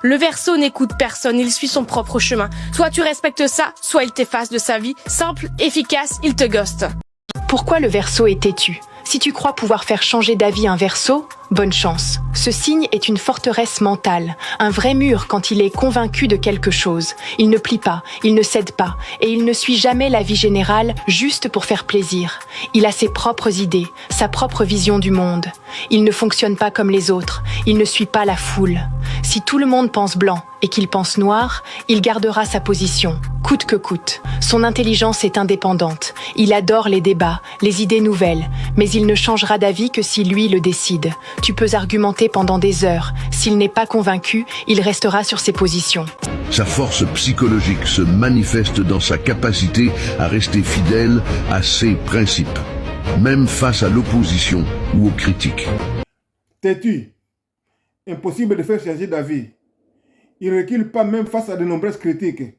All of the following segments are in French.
Le Verseau n'écoute personne, il suit son propre chemin. Soit tu respectes ça, soit il t'efface de sa vie. Simple, efficace, il te ghoste. Pourquoi le Verseau est têtu? Si tu crois pouvoir faire changer d'avis un Verseau, bonne chance. Ce signe est une forteresse mentale, un vrai mur quand il est convaincu de quelque chose. Il ne plie pas, il ne cède pas, et il ne suit jamais l'avis général juste pour faire plaisir. Il a ses propres idées, sa propre vision du monde. Il ne fonctionne pas comme les autres, il ne suit pas la foule. Si tout le monde pense blanc et qu'il pense noir, il gardera sa position, coûte que coûte. Son intelligence est indépendante, il adore les débats, les idées nouvelles, mais il ne changera d'avis que si lui le décide. Tu peux argumenter pendant des heures. S'il n'est pas convaincu, il restera sur ses positions. Sa force psychologique se manifeste dans sa capacité à rester fidèle à ses principes, même face à l'opposition ou aux critiques. Têtu, impossible de faire changer d'avis. Il ne recule pas même face à de nombreuses critiques.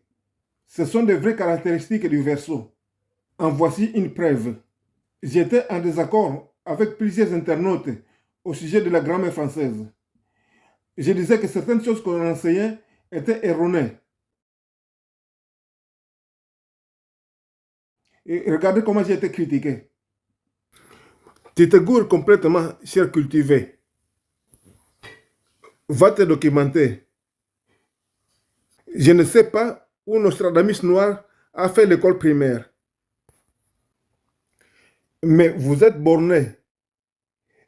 Ce sont de vraies caractéristiques du Verseau. En voici une preuve. J'étais en désaccord avec plusieurs internautes au sujet de la grammaire française. Je disais que certaines choses qu'on enseignait étaient erronées. Et regardez comment j'ai été critiqué. Tu te gourres complètement, cher cultivé. Va te documenter. Je ne sais pas où Nostradamus noir a fait l'école primaire. Mais vous êtes borné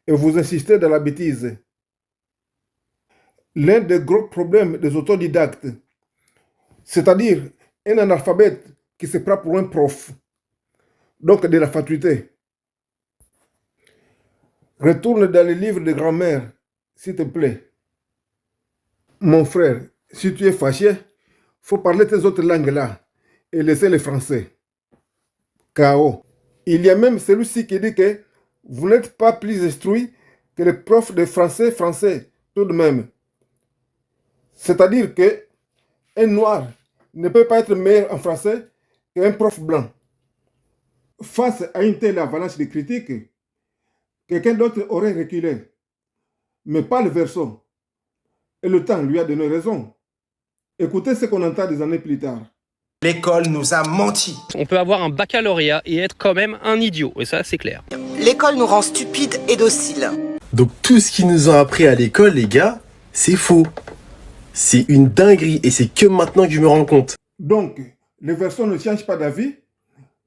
et vous insistez dans la bêtise. L'un des gros problèmes des autodidactes, c'est-à-dire un analphabète qui se prend pour un prof, donc de la fatuité. Retourne dans les livres de grammaire, s'il te plaît. Mon frère, si tu es fâché, faut parler tes autres langues-là et laisser le français. KO. Il y a même celui-ci qui dit que vous n'êtes pas plus instruit que les profs de français, tout de même. C'est-à-dire que un noir ne peut pas être meilleur en français qu'un prof blanc. Face à une telle avalanche de critiques, quelqu'un d'autre aurait reculé, mais pas le Verseau. Et le temps lui a donné raison. Écoutez ce qu'on entend des années plus tard. L'école nous a menti. On peut avoir un baccalauréat et être quand même un idiot, et ça c'est clair. L'école nous rend stupides et dociles. Donc tout ce qu'ils nous ont appris à l'école, les gars, c'est faux. C'est une dinguerie et c'est que maintenant que je me rends compte. Donc, le Verseau ne change pas d'avis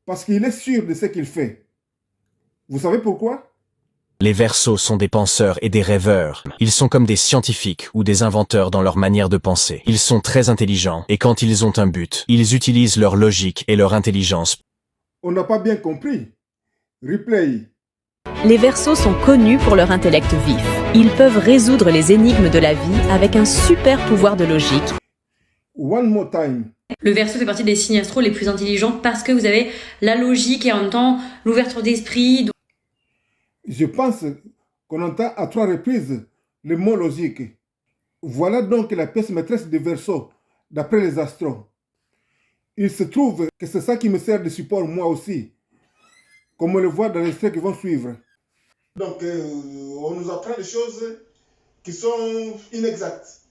parce qu'il est sûr de ce qu'il fait. Vous savez pourquoi? Les Verseaux sont des penseurs et des rêveurs. Ils sont comme des scientifiques ou des inventeurs dans leur manière de penser. Ils sont très intelligents et quand ils ont un but, ils utilisent leur logique et leur intelligence. On n'a pas bien compris. Replay. Les Verseaux sont connus pour leur intellect vif. Ils peuvent résoudre les énigmes de la vie avec un super pouvoir de logique. One more time. Le Verseau fait partie des signes astro les plus intelligents parce que vous avez la logique et en même temps l'ouverture d'esprit. Je pense qu'on entend à 3 reprises le mot logique. Voilà donc la pièce maîtresse du Verseau, d'après les astros. Il se trouve que c'est ça qui me sert de support moi aussi, comme on le voit dans les extraits qui vont suivre. Donc, on nous apprend des choses qui sont inexactes,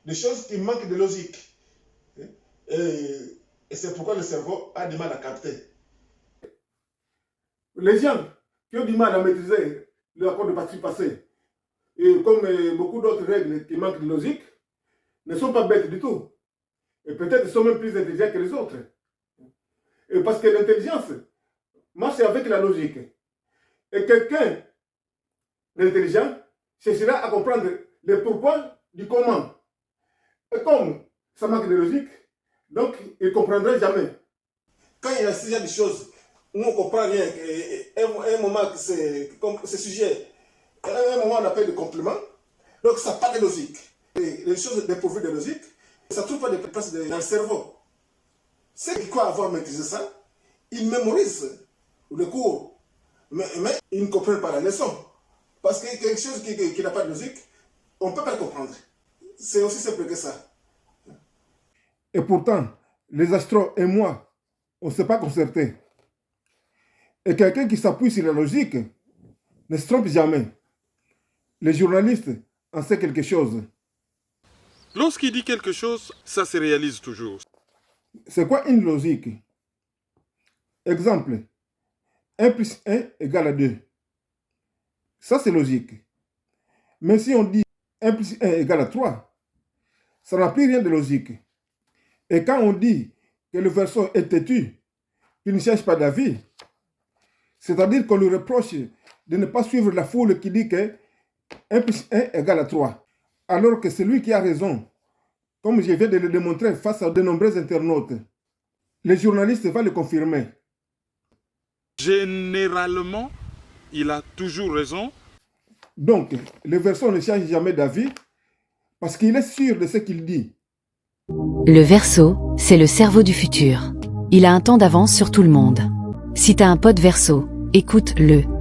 des choses qui manquent de logique. Et c'est pourquoi le cerveau a du mal à capter. Les gens qui ont du mal à maîtriser le accord de participe passé, et comme beaucoup d'autres règles qui manquent de logique, ne sont pas bêtes du tout. Et peut-être ils sont même plus intelligents que les autres. Et parce que l'intelligence marche avec la logique. Et quelqu'un d'intelligent cherchera à comprendre le pourquoi du comment. Et comme ça manque de logique, donc il ne comprendra jamais. Quand il y a ce genre de choses où on ne comprend rien, un moment c'est sujet, un moment on appelle de complément, donc ça n'a pas de logique. Et les choses dépourvues de logique, ça ne trouve pas de place dans le cerveau. Ceux qui croient avoir maîtrisé ça, ils mémorisent le cours, mais ils ne comprennent pas la leçon. Parce que quelque chose qui n'a pas de logique, on ne peut pas le comprendre. C'est aussi simple que ça. Et pourtant, les astros et moi, on ne s'est pas concertés. Et quelqu'un qui s'appuie sur la logique ne se trompe jamais. Les journalistes en savent quelque chose. Lorsqu'il dit quelque chose, ça se réalise toujours. C'est quoi une logique? Exemple, 1 plus 1 égale à 2. Ça, c'est logique. Mais si on dit 1 plus 1 égale à 3, ça n'a plus rien de logique. Et quand on dit que le verso est têtu, qu'il ne cherche pas d'avis, c'est-à-dire qu'on lui reproche de ne pas suivre la foule qui dit que 1 plus 1 égale à 3, alors que c'est lui qui a raison, comme je viens de le démontrer face à de nombreux internautes. Les journalistes vont le confirmer. Généralement, il a toujours raison. Donc, le Verseau ne change jamais d'avis parce qu'il est sûr de ce qu'il dit. Le Verseau, c'est le cerveau du futur. Il a un temps d'avance sur tout le monde. Si t'as un pote Verseau, écoute-le.